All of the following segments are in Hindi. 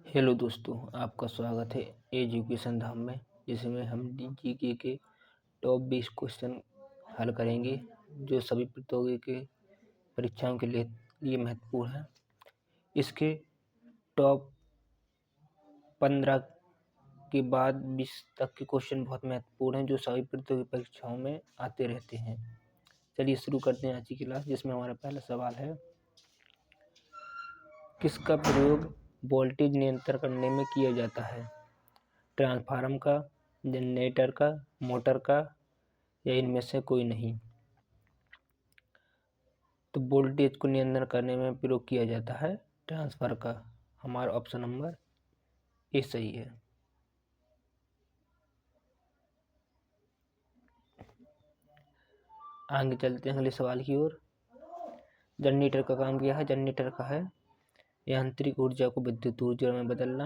हेलो दोस्तों, आपका स्वागत है एजुकेशन धाम में, जिसमें हम जीके के टॉप 20 क्वेश्चन हल करेंगे जो सभी प्रतियोगी परीक्षाओं के लिए महत्वपूर्ण है। इसके टॉप 15 के बाद 20 तक के क्वेश्चन बहुत महत्वपूर्ण हैं जो सभी प्रतियोगी परीक्षाओं में आते रहते हैं। चलिए शुरू करते हैं आज की क्लास, जिसमें हमारा पहला सवाल है, किसका प्रयोग वोल्टेज नियंत्रण करने में किया जाता है? ट्रांसफार्मर का, जनरेटर का, मोटर का या इनमें से कोई नहीं? तो वोल्टेज को नियंत्रण करने में प्रयोग किया जाता है ट्रांसफार्मर का। हमारा ऑप्शन नंबर ए सही है। आगे चलते हैं अगले सवाल की ओर। जनरेटर का काम क्या है? जनरेटर का है यांत्रिक ऊर्जा को विद्युत ऊर्जा में बदलना।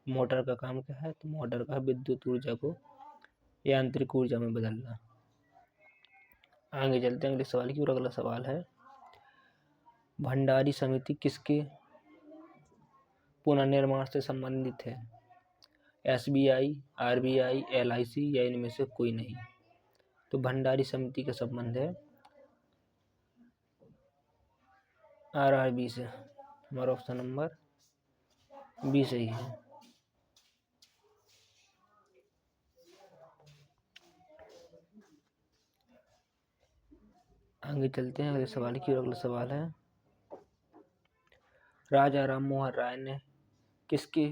मोटर का काम क्या है? तो मोटर का विद्युत ऊर्जा को यांत्रिक ऊर्जा में बदलना। आगे चलते हैं अगले सवाल की ओर। अगला सवाल है, भंडारी समिति किसके पुनर्निर्माण से संबंधित है? एसबीआई, आरबीआई, एलआईसी या इनमें से कोई नहीं? तो भंडारी समिति का संबंध है आरआरबी से। हमारा ऑप्शन नंबर बी सही है। आगे चलते हैं अगले सवाल की ओर। अगला सवाल है, राजा राम मोहन राय ने किसके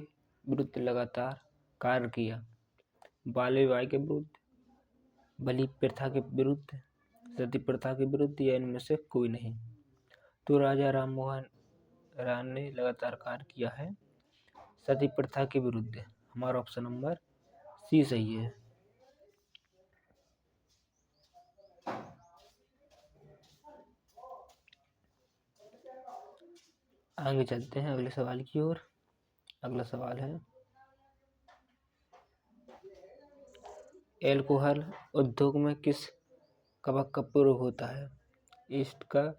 विरुद्ध लगातार कार्य किया? बाल विवाह के विरुद्ध, बलि प्रथा के विरुद्ध, सती प्रथा के विरुद्ध या इनमें से कोई नहीं? तो राजा राम मोहन राय ने लगातार कार्य किया है सती प्रथा के विरुद्ध। हमारा ऑप्शन नंबर सी सही है। आगे चलते हैं अगले सवाल की ओर। अगला सवाल है, एल्कोहल उद्योग में किस कवक का प्रयोग होता है? ईस्ट का,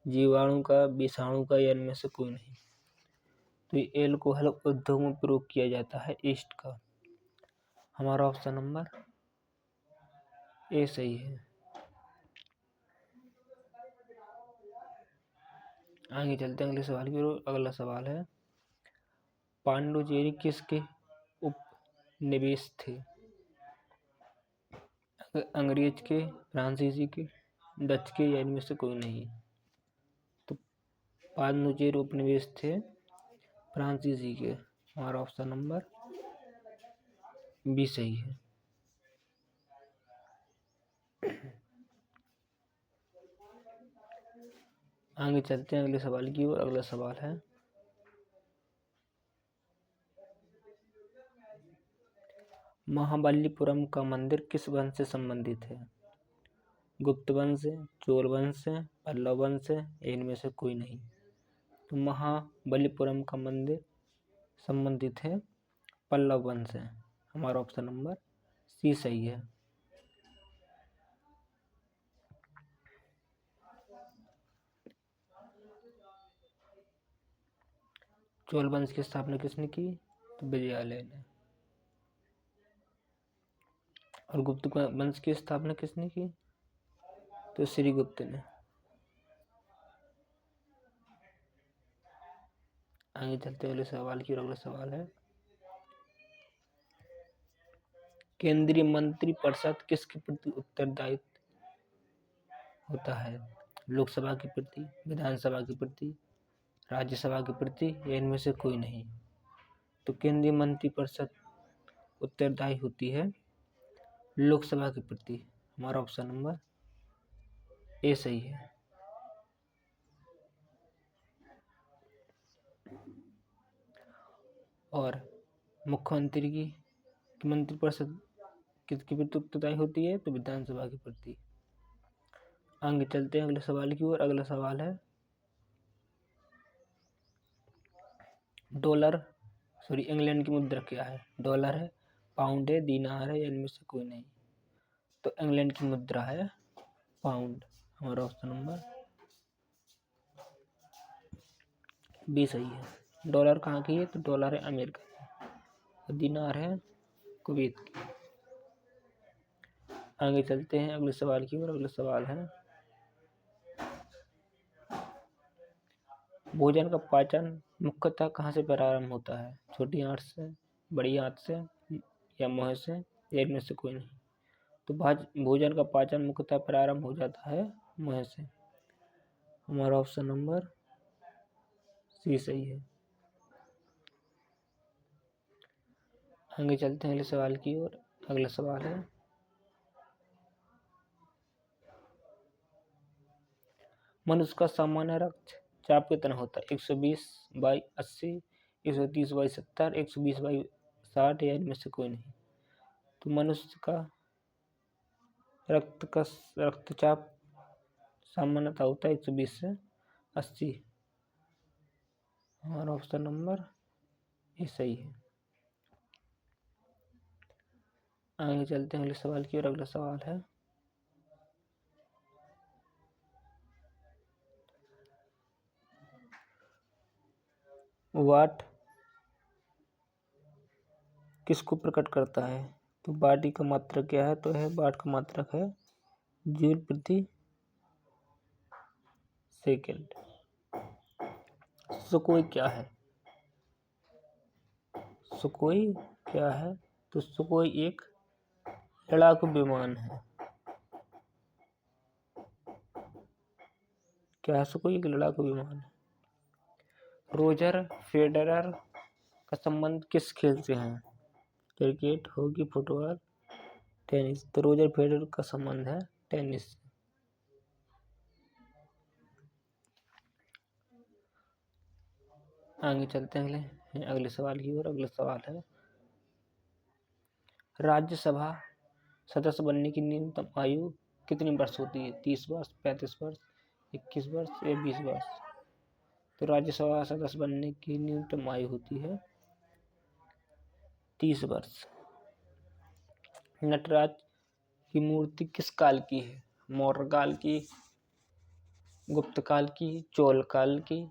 जीवाणु का, विषाणु का या इनमें से कोई नहीं? तो ये एल्कोहल उद्योग में प्रयोग किया जाता है ईस्ट का। हमारा ऑप्शन नंबर ए सही है। आगे चलते हैं अगले सवाल की ओर। अगला सवाल है, पांडुचेरी किसके उपनिवेश थे? अंग्रेज के, फ्रांसीसी के, डच के या इनमें से कोई नहीं? तो पांडुचेरी उपनिवेश थे फ्रांसीसी के। हमारा ऑप्शन नंबर बी सही है। आगे चलते हैं अगले सवाल की ओर। अगला सवाल है, महाबलीपुरम का मंदिर किस वंश से संबंधित है? गुप्त वंश से, चोल वंश से, पल्लव वंश से, इनमें से कोई नहीं? तो महाबलीपुरम का मंदिर संबंधित है पल्लव वंश से। हमारा ऑप्शन नंबर सी सही है। चोल वंश की स्थापना किसने की? तो विजयालय ने। और गुप्त वंश की स्थापना किसने की? तो श्रीगुप्त ने। आगे चलते अगले सवाल की ओर। अगला सवाल है, केंद्रीय मंत्रिपरिषद किसके प्रति उत्तरदायी होता है? लोकसभा के प्रति, विधानसभा के प्रति, राज्यसभा के प्रति या इनमें से कोई नहीं? तो केंद्रीय मंत्रिपरिषद उत्तरदायी होती है लोकसभा के प्रति। हमारा ऑप्शन नंबर ए सही है। और मुख्यमंत्री की मंत्रिपरिषद किसके प्रति उत्तरदायी होती है? तो विधानसभा के प्रति। आगे चलते हैं अगले सवाल की ओर। अगला सवाल है, इंग्लैंड की मुद्रा क्या है? डॉलर है, पाउंड है, दीनार है या इनमें से कोई नहीं? तो इंग्लैंड की मुद्रा है पाउंड। हमारा ऑप्शन नंबर बी सही है। डॉलर कहाँ की है? तो डॉलर है अमेरिका की, और दिनार है कुवैत की। आगे चलते हैं अगले सवाल की ओर। अगला सवाल है, भोजन का पाचन मुख्यतः कहाँ से प्रारंभ होता है? छोटी आंत से, बड़ी आंत से, या मुंह से, या इनमें से कोई नहीं? तो भोजन का पाचन मुख्यतः प्रारंभ हो जाता है मुंह से। हमारा ऑप्शन नंबर सी सही है। आगे चलते हैं अगले सवाल की ओर। अगला सवाल है, मनुष्य का सामान्य रक्तचाप कितना होता है? 120/80, 130/70, 120/60, या इनमें से कोई नहीं? तो मनुष्य का रक्तचाप सामान्यतः होता है 120 से 80। हमारा ऑप्शन नंबर ये सही है। आगे चलते हैं अगले सवाल की ओर। अगला सवाल है, वाट किसको प्रकट करता है? तो वाट का मात्रक क्या है? तो है वाट का मात्रक है जूल प्रति सेकंड। सुकोई क्या है? सुकोई क्या है? तो सुकोई एक लड़ाकू विमान है। क्या है? सुकोई एक लड़ाकू विमान है। रोजर फेडरर का संबंध किस खेल से है? Cricket, hockey, football, tennis? तो रोजर फेडरर का संबंध है टेनिस से। आगे चलते हैं अगले सवाल की ओर। अगला सवाल है, राज्यसभा सदस्य बनने की न्यूनतम आयु कितनी वर्ष होती है? 30 वर्ष, 35 वर्ष, 21 वर्ष, या 20 वर्ष? तो राज्यसभा सदस्य बनने की न्यूनतम आयु होती है 30 वर्ष। नटराज की मूर्ति किस काल की है? मौर्य काल की, गुप्त काल की, चोल काल की,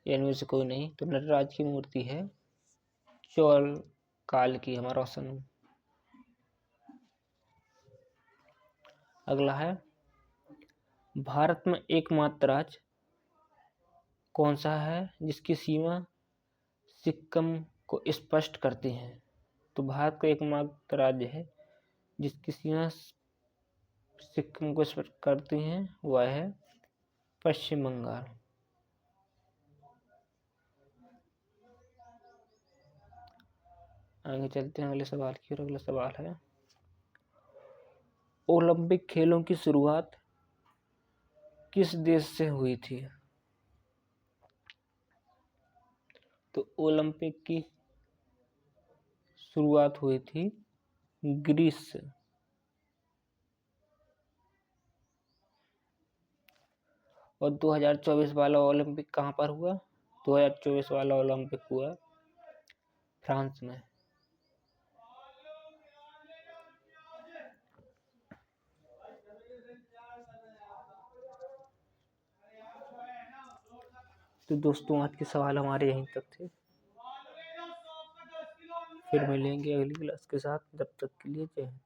या इनमें से कोई नहीं? तो नटराज की मूर्ति है चोल काल की। हमारा ऑप्शन। अगला है, भारत में एकमात्र राज्य कौन सा है जिसकी सीमा सिक्किम को स्पष्ट करती है? तो भारत का एकमात्र राज्य है जिसकी सीमा सिक्किम को स्पष्ट करती है, वह है पश्चिम बंगाल। आगे चलते हैं अगले सवाल की ओर। अगला सवाल है, ओलंपिक खेलों की शुरुआत किस देश से हुई थी? तो ओलंपिक की शुरुआत हुई थी ग्रीस से। और 2024 वाला ओलंपिक कहाँ पर हुआ? 2024 वाला ओलंपिक हुआ फ्रांस में। तो दोस्तों आज के सवाल हमारे यहीं तक थे। फिर मिलेंगे अगली क्लास के साथ। जब तक के लिए जय हिंद।